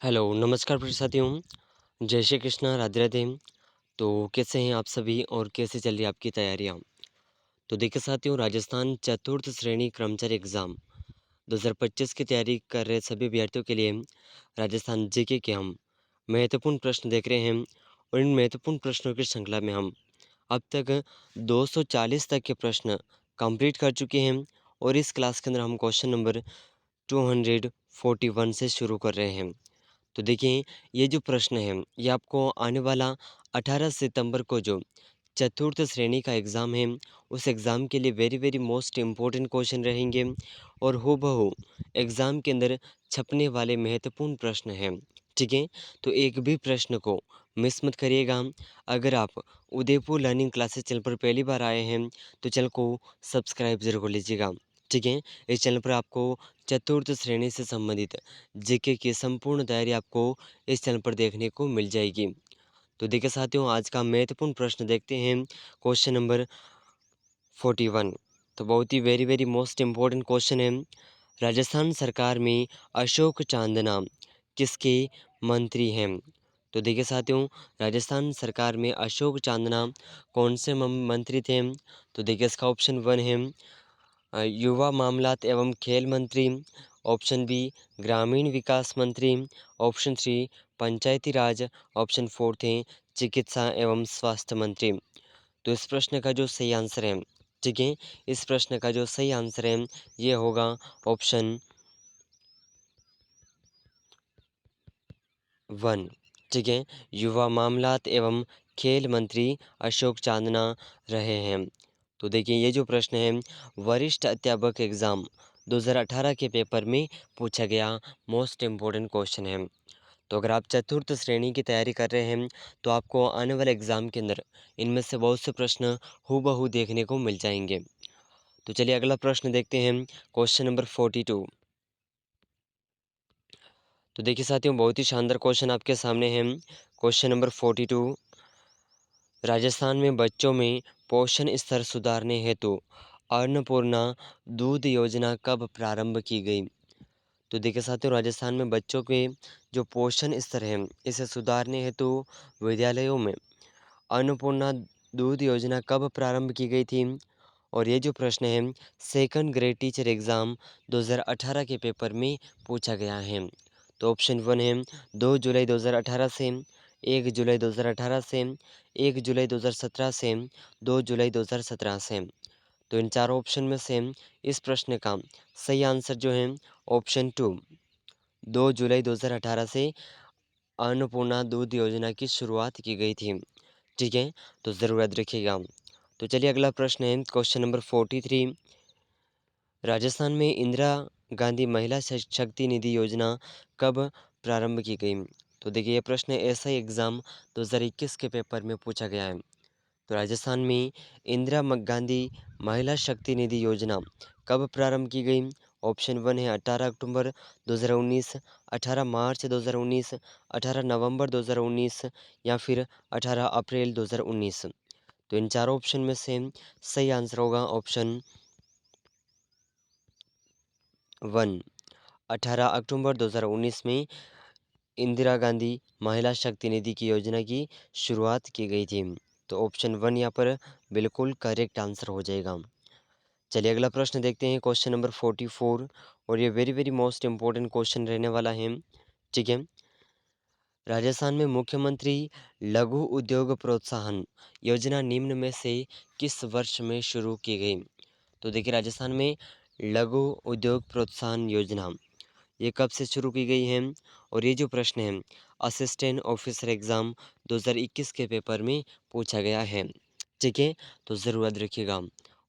Hello, नमस्कार प्रिय साथियों। जय श्री कृष्णा, राधे राधे। तो कैसे हैं आप सभी और कैसे चल रही है आपकी तैयारियाँ? तो देखिए साथियों, राजस्थान चतुर्थ श्रेणी कर्मचारी एग्ज़ाम 2025 की तैयारी कर रहे सभी अभ्यर्थियों के लिए राजस्थान जीके के हम महत्वपूर्ण प्रश्न देख रहे हैं और इन महत्वपूर्ण प्रश्नों की श्रृंखला में हम अब तक 240 तक के प्रश्न कंप्लीट कर चुके हैं और इस क्लास के अंदर हम क्वेश्चन नंबर 241 से शुरू कर रहे हैं। तो देखिए, ये जो प्रश्न है, ये आपको आने वाला 18 सितंबर को जो चतुर्थ श्रेणी का एग्ज़ाम है, उस एग्ज़ाम के लिए very very most important question रहेंगे और हूबहू एग्ज़ाम के अंदर छपने वाले महत्वपूर्ण प्रश्न हैं। ठीक है? तो एक भी प्रश्न को मिस मत करिएगा। अगर आप उदयपुर लर्निंग क्लासेस चैनल पर पहली बार आए हैं, तो चैनल को सब्सक्राइब ज़रूर कर लीजिएगा। ठीक है? इस चैनल पर आपको चतुर्थ श्रेणी से संबंधित जीके की संपूर्ण तैयारी आपको इस चैनल पर देखने को मिल जाएगी। तो देखिए साथियों, आज का महत्वपूर्ण प्रश्न देखते हैं, क्वेश्चन नंबर 41। तो बहुत ही very very most important question है। राजस्थान सरकार में अशोक चांदना किसके मंत्री हैं? तो देखिए साथियों, राजस्थान सरकार में अशोक चांदना कौन से मंत्री थे? तो देखिए इसका ऑप्शन 1 है युवा मामलात एवं खेल मंत्री, ऑप्शन बी ग्रामीण विकास मंत्री, ऑप्शन 3 पंचायती राज, ऑप्शन 4 थे चिकित्सा एवं स्वास्थ्य मंत्री। तो इस प्रश्न का जो सही आंसर है, ठीक है, इस प्रश्न का जो सही आंसर है ये होगा ऑप्शन 1। ठीक है, युवा मामलात एवं खेल मंत्री अशोक चांदना रहे हैं। तो देखिए ये जो प्रश्न है वरिष्ठ अध्यापक एग्ज़ाम 2018 के पेपर में पूछा गया मोस्ट इम्पोर्टेंट क्वेश्चन है। तो अगर आप चतुर्थ श्रेणी की तैयारी कर रहे हैं तो आपको आने वाले एग्ज़ाम के अंदर इनमें से बहुत से प्रश्न हूबहू देखने को मिल जाएंगे। तो चलिए अगला प्रश्न देखते हैं, क्वेश्चन नंबर 42। तो देखिए साथियों, बहुत ही शानदार क्वेश्चन आपके सामने है। क्वेश्चन नंबर 42, राजस्थान में बच्चों में पोषण स्तर सुधारने हेतु अन्नपूर्णा दूध योजना कब प्रारंभ की गई? तो देखिए साथियों, राजस्थान में बच्चों के जो पोषण स्तर है इसे सुधारने हेतु विद्यालयों में अन्नपूर्णा दूध योजना कब प्रारंभ की गई थी? और ये जो प्रश्न है सेकंड ग्रेड टीचर एग्ज़ाम 2018 के पेपर में पूछा गया है। तो ऑप्शन 1 है 2 जुलाई 2018 से, 1 जुलाई 2018 से, 1 जुलाई 2017 से, 2 जुलाई 2017 से। तो इन चारों ऑप्शन में से इस प्रश्न का सही आंसर जो है ऑप्शन 2 2 जुलाई 2018 से अन्नपूर्णा दूध योजना की शुरुआत की गई थी। ठीक है? तो ज़रूर याद रखिएगा। तो चलिए अगला प्रश्न है, क्वेश्चन नंबर 43, राजस्थान में इंदिरा गांधी महिला शक्ति निधि योजना कब प्रारंभ की गई? तो देखिए ये प्रश्न एसआई एग्ज़ाम 2021 के पेपर में पूछा गया है। तो राजस्थान में गांधी महिला शक्ति निधि योजना कब प्रारंभ की गई? ऑप्शन 1 है 18 अक्टूबर 2019, 18 मार्च 2019, 18 नवंबर 2019 या फिर 18 अप्रैल 2019। तो इन चारों ऑप्शन में से सही आंसर होगा ऑप्शन 1। 18 अक्टूबर 2019 में इंदिरा गांधी महिला शक्ति निधि की योजना की शुरुआत की गई थी। तो ऑप्शन 1 यहाँ पर बिल्कुल करेक्ट आंसर हो जाएगा। चलिए अगला प्रश्न देखते हैं, क्वेश्चन नंबर 44, और ये very very most important question रहने वाला है। ठीक है, राजस्थान में मुख्यमंत्री लघु उद्योग प्रोत्साहन योजना निम्न में से किस वर्ष में शुरू की गई? तो देखिए राजस्थान में लघु उद्योग प्रोत्साहन योजना ये कब से शुरू की गई है? और ये जो प्रश्न है असिस्टेंट ऑफिसर एग्ज़ाम 2021 के पेपर में पूछा गया है। ठीक है? तो ज़रूर याद रखिएगा।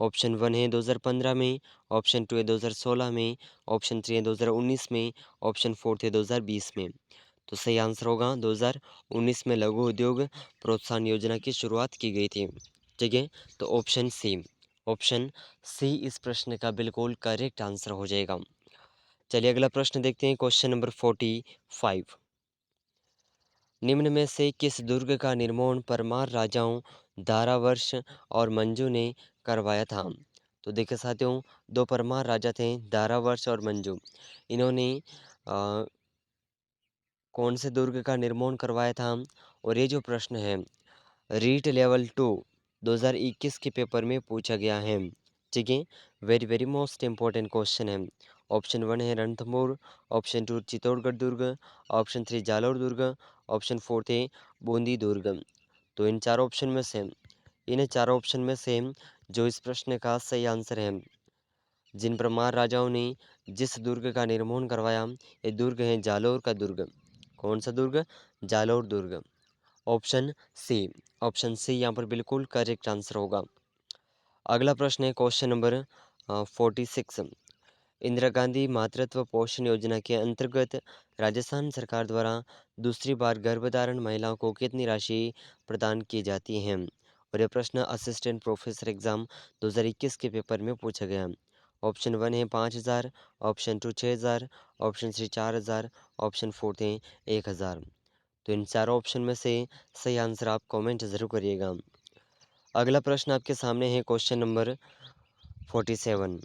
ऑप्शन 1 है 2015 में, ऑप्शन 2 है 2016 में, ऑप्शन 3 है 2019 में, ऑप्शन 4 है 2020 में। तो सही आंसर होगा 2019 में लघु उद्योग प्रोत्साहन योजना की शुरुआत की गई थी। ठीक है? तो ऑप्शन सी, ऑप्शन सी इस प्रश्न का बिल्कुल करेक्ट आंसर हो जाएगा। चलिए अगला प्रश्न देखते हैं, क्वेश्चन नंबर 45, निम्न में से किस दुर्ग का निर्माण परमार राजाओं दारावर्ष और मंजू ने करवाया था? तो देखिए साथियों, दो परमार राजा थे दारावर्ष और मंजू। इन्होंने अ, कौन से दुर्ग का निर्माण करवाया था? और ये जो प्रश्न है रीट लेवल 2 2021 के पेपर में पूछा गया है। ठीक है, very very most important question है। ऑप्शन 1 है रणथंभौर, ऑप्शन 2 चित्तौड़गढ़ दुर्ग, ऑप्शन 3 जालोर दुर्ग, ऑप्शन 4 है बूंदी दुर्ग। तो इन चार ऑप्शन में से इन चारों ऑप्शन में से जो इस प्रश्न का सही आंसर है, जिन परमार राजाओं ने जिस दुर्ग का निर्माण करवाया, ये दुर्ग है जालोर का दुर्ग। कौन सा दुर्ग? जालोर दुर्ग। Option C. ऑप्शन सी यहाँ पर बिल्कुल करेक्ट आंसर होगा। अगला प्रश्न है क्वेश्चन नंबर 46। इंदिरा गांधी मातृत्व पोषण योजना के अंतर्गत राजस्थान सरकार द्वारा दूसरी बार गर्भधारण महिलाओं को कितनी राशि प्रदान की जाती है? और यह प्रश्न असिस्टेंट प्रोफेसर एग्जाम 2021 के पेपर में पूछा गया। ऑप्शन 1 है 5,000, ऑप्शन 2 6,000, ऑप्शन 3 4,000, ऑप्शन 4 है 1,000। तो इन चारों ऑप्शन में से सही आंसर आप कमेंट ज़रूर करिएगा। अगला प्रश्न आपके सामने है क्वेश्चन नंबर 47।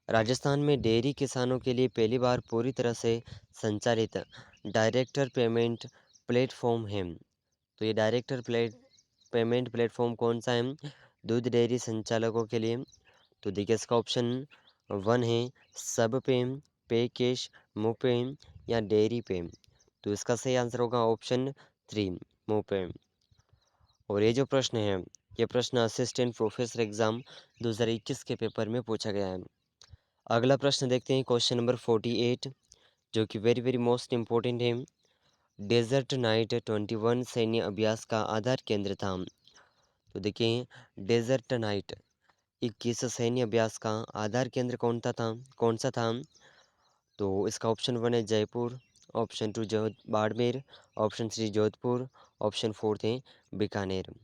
राजस्थान में डेयरी किसानों के लिए पहली बार पूरी तरह से संचालित डायरेक्टर पेमेंट प्लेटफॉर्म है। तो ये पेमेंट प्लेटफॉर्म कौन सा है दूध डेयरी संचालकों के लिए? तो देखिए इसका ऑप्शन 1 है सब पे, पे कैश, मुँह पे या डेयरी पे। तो इसका सही आंसर होगा ऑप्शन 3 मुँह पे। और ये जो प्रश्न है, ये प्रश्न असिस्टेंट प्रोफेसर एग्जाम 2021 के पेपर में पूछा गया है। अगला प्रश्न देखते हैं क्वेश्चन नंबर 48, जो कि वेरी वेरी मोस्ट इम्पोर्टेंट है। डेजर्ट नाइट 21 सैन्य अभ्यास का आधार केंद्र था। तो देखिए डेजर्ट नाइट 21 सैन्य अभ्यास का आधार केंद्र कौन सा था? तो इसका ऑप्शन 1 है Jaipur, option 2 Barmer, option 3 Jodhpur, option 4 थे बीकानेर।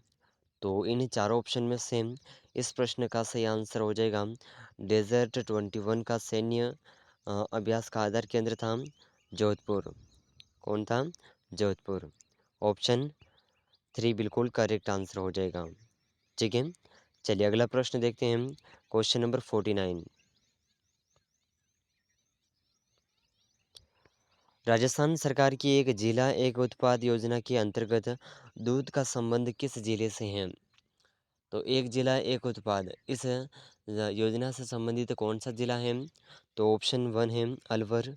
तो इन चारों ऑप्शन में से इस प्रश्न का सही आंसर हो जाएगा डेजर्ट 21 का सैन्य अभ्यास का आधार केंद्र था जोधपुर। कौन था? जोधपुर। ऑप्शन 3 बिल्कुल करेक्ट आंसर हो जाएगा। ठीक है, चलिए अगला प्रश्न देखते हैं क्वेश्चन नंबर 49। राजस्थान सरकार की एक जिला एक उत्पाद योजना के अंतर्गत दूध का संबंध किस जिले से है? तो एक जिला एक उत्पाद इस योजना से संबंधित कौन सा जिला है? तो ऑप्शन 1 है अलवर,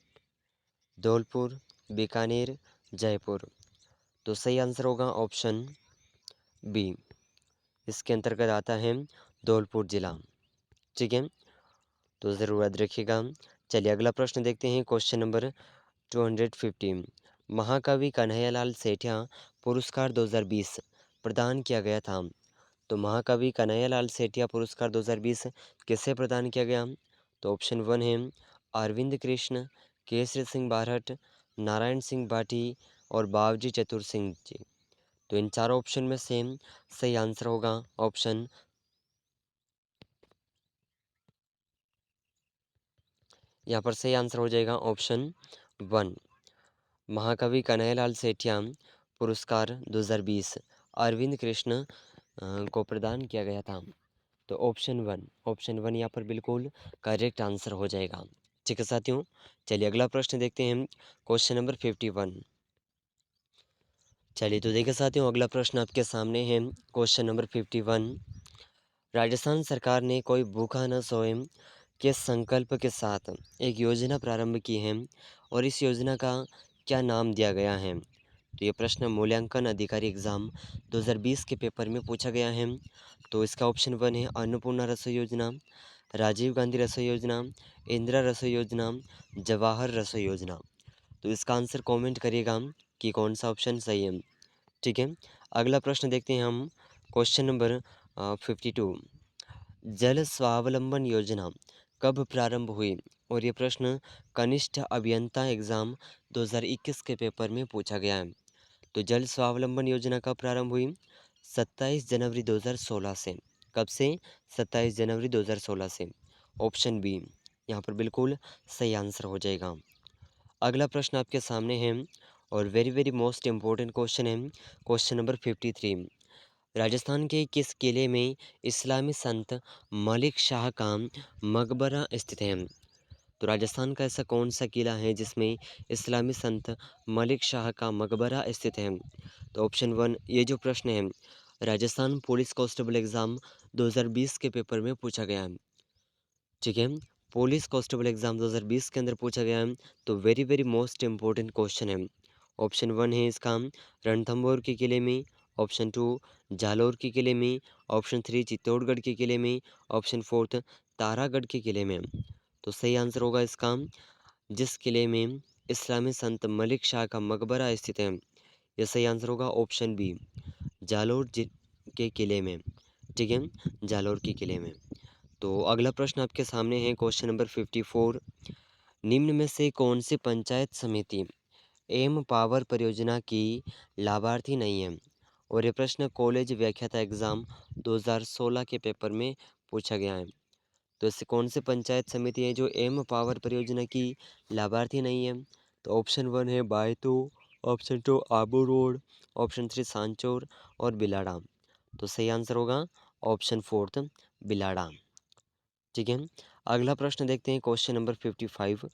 धौलपुर, बीकानेर, जयपुर। तो सही आंसर होगा ऑप्शन बी, इसके अंतर्गत आता है धौलपुर जिला। ठीक है, तो ज़रूर याद रखिएगा। चलिए अगला प्रश्न देखते हैं क्वेश्चन नंबर 250। महाकवि कन्हैयालाल सेठिया पुरस्कार 2020 प्रदान किया गया था। तो महाकवि कन्हैयालाल सेठिया पुरस्कार 2020 किसे प्रदान किया गया? तो ऑप्शन 1 है अरविंद कृष्ण, केसरी सिंह बारहट, नारायण सिंह भाटी और बावजी चतुर सिंह जी। तो इन चारों ऑप्शन में से सही आंसर होगा ऑप्शन, यहाँ पर सही आंसर हो जाएगा ऑप्शन 1। महाकवि कन्हैयालाल सेठिया पुरस्कार 2020 अरविंद कृष्ण को प्रदान किया गया था। तो ऑप्शन 1 यहाँ पर बिल्कुल करेक्ट आंसर हो जाएगा। ठीक है साथियों, चलिए अगला प्रश्न देखते हैं क्वेश्चन नंबर 51। चलिए तो देखिए साथियों अगला प्रश्न आपके सामने है क्वेश्चन नंबर 51। राजस्थान सरकार ने कोई भूखा न सोए के संकल्प के साथ एक योजना प्रारंभ की है और इस योजना का क्या नाम दिया गया है? तो ये प्रश्न मूल्यांकन अधिकारी एग्ज़ाम 2020 के पेपर में पूछा गया है। तो इसका ऑप्शन 1 है अन्नपूर्णा रसोई योजना, राजीव गांधी रसोई योजना, इंदिरा रसोई योजना, जवाहर रसोई योजना। तो इसका आंसर कमेंट करिएगा कि कौन सा ऑप्शन सही है। ठीक है, अगला प्रश्न देखते हैं हम क्वेश्चन नंबर 52। जल स्वावलंबन योजना कब प्रारंभ हुई? और ये प्रश्न कनिष्ठ अभियंता एग्ज़ाम 2021 के पेपर में पूछा गया है। तो जल स्वावलंबन योजना कब प्रारंभ हुई? 27 जनवरी 2016 से। कब से? 27 जनवरी 2016 से। ऑप्शन बी यहाँ पर बिल्कुल सही आंसर हो जाएगा। अगला प्रश्न आपके सामने है और very very most important question है क्वेश्चन नंबर 53। राजस्थान के किस किले में इस्लामी संत मलिक शाह का मकबरा स्थित है? तो राजस्थान का ऐसा कौन सा किला है जिसमें इस्लामी संत मलिक शाह का मकबरा स्थित है? तो ऑप्शन वन, ये जो प्रश्न है राजस्थान पुलिस कांस्टेबल एग्ज़ाम 2020 के पेपर में पूछा गया है। ठीक है, पुलिस कांस्टेबल एग्ज़ाम 2020 के अंदर पूछा गया है। तो very very most important question है। ऑप्शन वन है इसका रणथंभौर के किले में, ऑप्शन टू जालोर के किले में, ऑप्शन थ्री चित्तौड़गढ़ के किले में, ऑप्शन फोर्थ तारागढ़ के किले में। तो सही आंसर होगा इसका जिस किले में इस्लामी संत मलिक शाह का मकबरा स्थित है, यह सही आंसर होगा ऑप्शन बी जालोर के किले में। ठीक है, जालोर के किले में। तो अगला प्रश्न आपके सामने है क्वेश्चन नंबर 54। निम्न में से कौन सी पंचायत समिति एम पावर परियोजना की लाभार्थी नहीं है? और ये प्रश्न कॉलेज व्याख्याता एग्जाम 2016 के पेपर में पूछा गया है। तो इससे कौन सी पंचायत समिति है जो एम पावर परियोजना की लाभार्थी नहीं है? तो ऑप्शन वन है Baytu, option two Abu Road, option three Sanchore और बिलाड़ा। तो सही आंसर होगा ऑप्शन फोर्थ बिलाड़ा। ठीक है, अगला प्रश्न देखते हैं question number 55।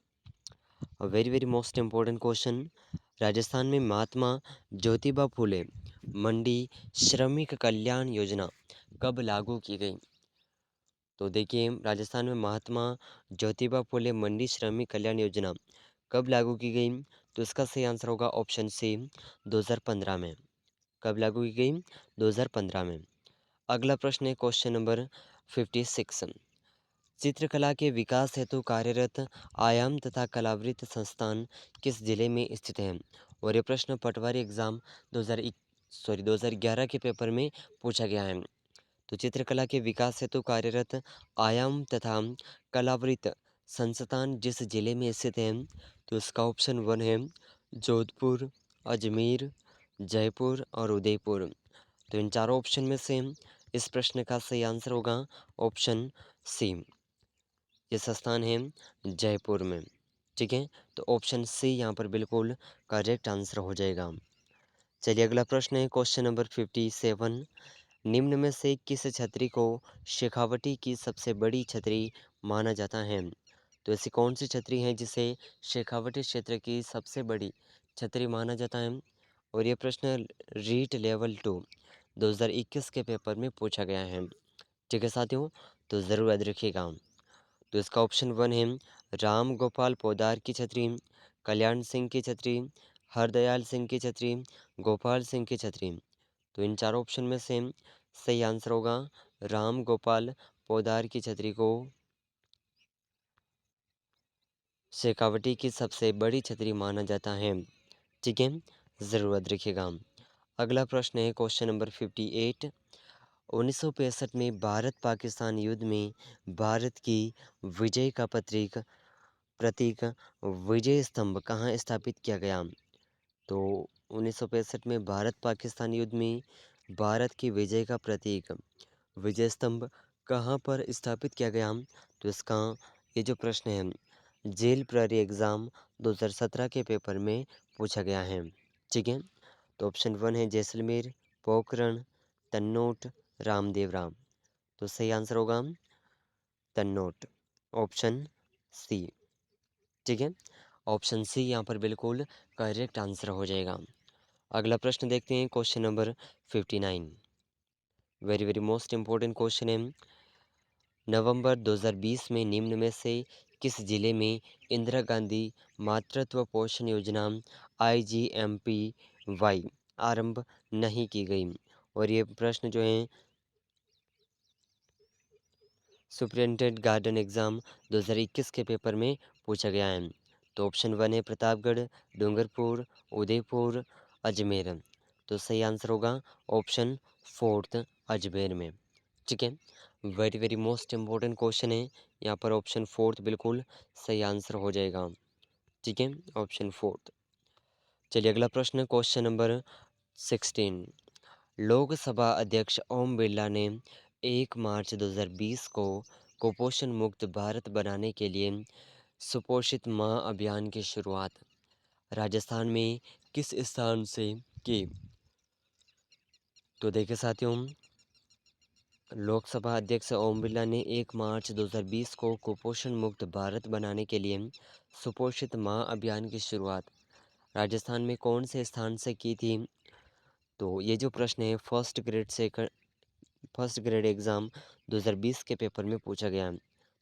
Very very most important question. Rajasthan में महात्मा ज्योतिबा फुले मंडी श्रमिक कल्याण योजना कब लागू की गई? तो देखिए राजस्थान में महात्मा ज्योतिबा फुले मंडी श्रमिक कल्याण योजना कब लागू की गई? तो इसका सही आंसर होगा ऑप्शन सी 2015 में। कब लागू की गई? 2015 में। अगला प्रश्न है क्वेश्चन नंबर 56। चित्रकला के विकास हेतु कार्यरत आयाम तथा कलावृत्त संस्थान किस जिले में स्थित है? और ये प्रश्न पटवारी एग्जाम 2011 के पेपर में पूछा गया है। तो चित्रकला के विकास हेतु कार्यरत आयाम तथा कलावृत्त संस्थान जिस जिले में स्थित है, तो इसका ऑप्शन वन है जोधपुर, अजमेर, जयपुर और उदयपुर। तो इन चारों ऑप्शन में से इस प्रश्न का सही आंसर होगा ऑप्शन सी, ये संस्थान है जयपुर में। ठीक है, तो ऑप्शन सी यहाँ पर बिल्कुल करेक्ट आंसर हो जाएगा। चलिए अगला प्रश्न है क्वेश्चन नंबर 57। निम्न में से किस छतरी को शेखावटी की सबसे बड़ी छतरी माना जाता है? तो ऐसी कौन सी छतरी है जिसे शेखावटी क्षेत्र की सबसे बड़ी छतरी माना जाता है? और ये प्रश्न रीट लेवल 2 2021 के पेपर में पूछा गया है। ठीक है साथियों, तो ज़रूर याद रखिएगा। तो इसका ऑप्शन वन है राम गोपाल पोदार की छतरी, कल्याण सिंह की छतरी, हरदयाल सिंह की छतरी, गोपाल सिंह की छतरी। तो इन चारों ऑप्शन में से सही आंसर होगा राम गोपाल पोदार की छतरी को शेखावटी की सबसे बड़ी छतरी माना जाता है। ठीक है, ज़रूर याद रखिएगा। अगला प्रश्न है क्वेश्चन नंबर 58। 1965 में भारत पाकिस्तान युद्ध में भारत की विजय का प्रतीक विजय स्तंभ कहाँ स्थापित किया गया? तो 1965 में भारत पाकिस्तान युद्ध में भारत की विजय का प्रतीक विजय स्तंभ कहाँ पर स्थापित किया गया? तो इसका ये जो प्रश्न है जेल प्रहरी एग्ज़ाम 2017 के पेपर में पूछा गया है। ठीक है, तो ऑप्शन वन है जैसलमेर, पोखरण, तन्नोट, रामदेवराम। तो सही आंसर होगा तन्नोट, ऑप्शन सी। ठीक है, ऑप्शन सी यहाँ पर बिल्कुल करेक्ट आंसर हो जाएगा। अगला प्रश्न देखते हैं question number 59। Very very most important question है। नवंबर 2020 में निम्न में से किस जिले में इंदिरा गांधी मातृत्व पोषण योजना IGMPY आरंभ नहीं की गई? और ये प्रश्न जो है सुपरिटेंडेंट गार्डन एग्ज़ाम 2021 के पेपर में पूछा गया है। तो ऑप्शन वन है प्रतापगढ़, डूंगरपुर, उदयपुर, अजमेर। तो सही आंसर होगा ऑप्शन फोर्थ अजमेर में। ठीक है, very very most important question है। यहाँ पर ऑप्शन फोर्थ बिल्कुल सही आंसर हो जाएगा। ठीक है, ऑप्शन फोर्थ। चलिए अगला प्रश्न क्वेश्चन नंबर 16। लोकसभा अध्यक्ष ओम बिरला ने 1 मार्च 2020 को कुपोषण मुक्त भारत बनाने के लिए सुपोषित माँ अभियान की शुरुआत राजस्थान में किस स्थान से की? तो देखिए साथियों लोकसभा अध्यक्ष ओम बिरला ने 1 मार्च 2020 को कुपोषण मुक्त भारत बनाने के लिए सुपोषित माँ अभियान की शुरुआत राजस्थान में कौन से स्थान से की थी? तो ये जो प्रश्न है फर्स्ट ग्रेड एग्ज़ाम 2020 के पेपर में पूछा गया है।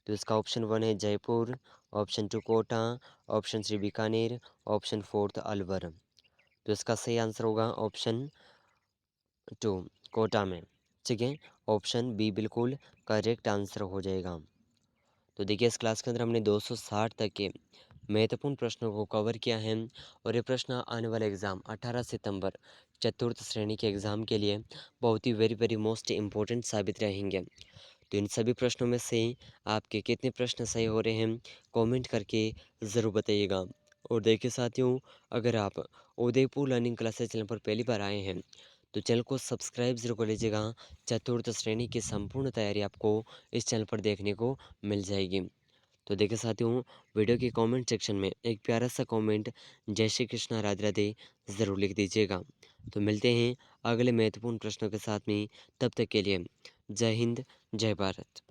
तो इसका ऑप्शन 1 है Jaipur, option 2 Kota, option 3 Bikaner, option 4 Alwar. तो इसका सही आंसर होगा ऑप्शन 2 कोटा में। ठीक है, ऑप्शन बी बिल्कुल करेक्ट आंसर हो जाएगा। तो देखिए इस क्लास के अंदर हमने 260 तक के महत्वपूर्ण प्रश्नों को कवर किया है और ये प्रश्न आने वाले एग्ज़ाम 18 सितंबर चतुर्थ श्रेणी के एग्ज़ाम के लिए बहुत ही वेरी मोस्ट इम्पोर्टेंट साबित रहेंगे। तो इन सभी प्रश्नों में से आपके कितने प्रश्न सही हो रहे हैं कमेंट करके ज़रूर बताइएगा। और देखिए साथियों, अगर आप उदयपुर लर्निंग क्लासेस चैनल पर पहली बार आए हैं तो चैनल को सब्सक्राइब ज़रूर कर लीजिएगा। चतुर्थ श्रेणी की संपूर्ण तैयारी आपको इस चैनल पर देखने को मिल जाएगी। तो देखिए साथियों, वीडियो के कमेंट सेक्शन में एक प्यारा सा कमेंट जय श्री कृष्णा राधे राधे ज़रूर लिख दीजिएगा। तो मिलते हैं अगले महत्वपूर्ण प्रश्नों के साथ में, तब तक के लिए जय हिंद जय भारत।